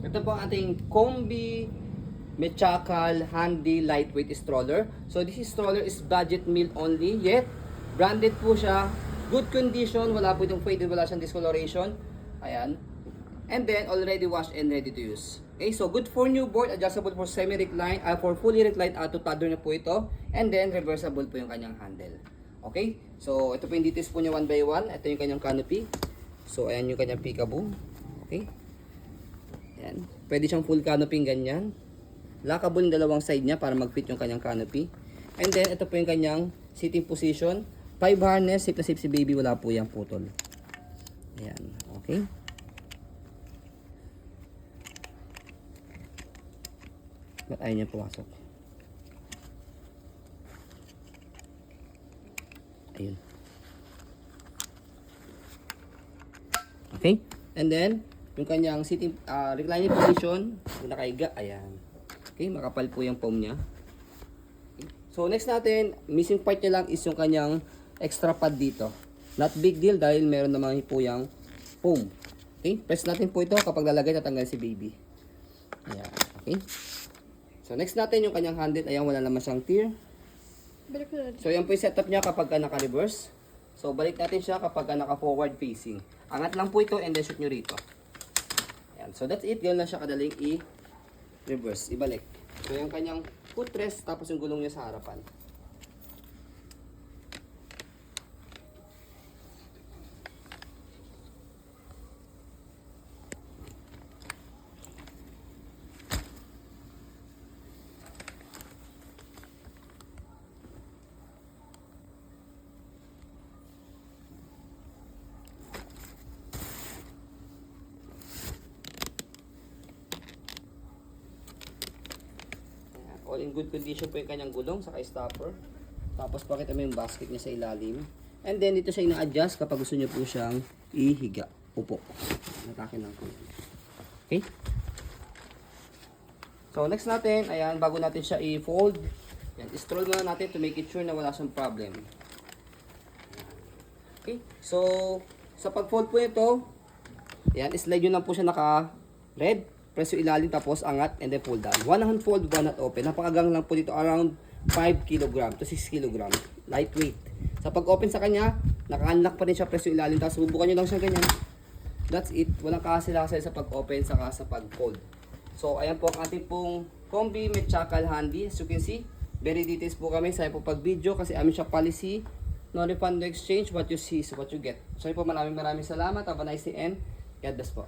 Ito po ang ating Combi Mechakal Handy Lightweight Stroller. So this stroller is budget meal only, yet branded po siya, good condition, wala po itong faded, wala siyang discoloration. Ayan. And then already washed and ready to use. Okay, so good for newborn, adjustable for semi-recline, for fully reclined to toddler na po ito. And then reversible po yung kanyang handle. Okay, so ito po yung details po niya one by one. Ito yung kanyang canopy. So ayan yung kanyang peekaboo. Okay. Ayan. Pwede siyang full canopy ganyan. Lockable yung dalawang side niya para mag-fit yung kanyang canopy. And then, ito po yung kanyang sitting position. 5 harness, safe na safe si baby, wala po yung putol. Ayan, okay. Ba't ayaw niya pumasok? Ayun. Okay, and then, yung kanyang sitting, reclining position, kung nakahiga, ayan. Okay, makapal po yung foam niya. Okay. So next natin, missing part niya lang is yung kanyang extra pad dito. Not big deal dahil meron naman po yung foam. Okay, press natin po ito kapag lalagay tatanggal si baby. Ayan, okay. So next natin yung kanyang handle, ayan wala naman siyang tear. So yan po yung setup niya kapag naka-reverse. So balik natin siya kapag naka-forward facing. Angat lang po ito and then shoot nyo rito. Ayan, so that's it, ganoon lang siya kadaling reverse, ibalik. So yung kanyang footrest tapos yung gulong niya sa harapan. All in good condition po yung kanyang gulong saka stopper. Tapos pakita mo yung basket niya sa ilalim. And then dito siya ina-adjust kapag gusto niyo po siyang ihiga. Upo. Natakin lang po. Okay? So next natin, ayan, bago natin siya i-fold, yan, i-stroll muna natin to make it sure na wala siyang problem. Okay? So sa pag-fold po ito, ayan, slide nyo lang po siya naka-red. Press yung ilalim tapos angat and then fold down. One hand fold, one hand open. Napakagang lang po dito, around 5 kg to 6 kg. Lightweight. Sa pag-open sa kanya, naka-unlock pa rin siya, press yung ilalim tapos bubukan nyo lang siya ganyan. That's it. Walang kahasil-hasil sa pag-open saka sa pag-fold. So ayan po ang ating pong Combi Mechakal Handy. As you can see, very details po kami sa po pag-video kasi amin siya policy. No refund, no exchange. What you see is what you get. So po, maraming salamat. Have a nice day and God bless po.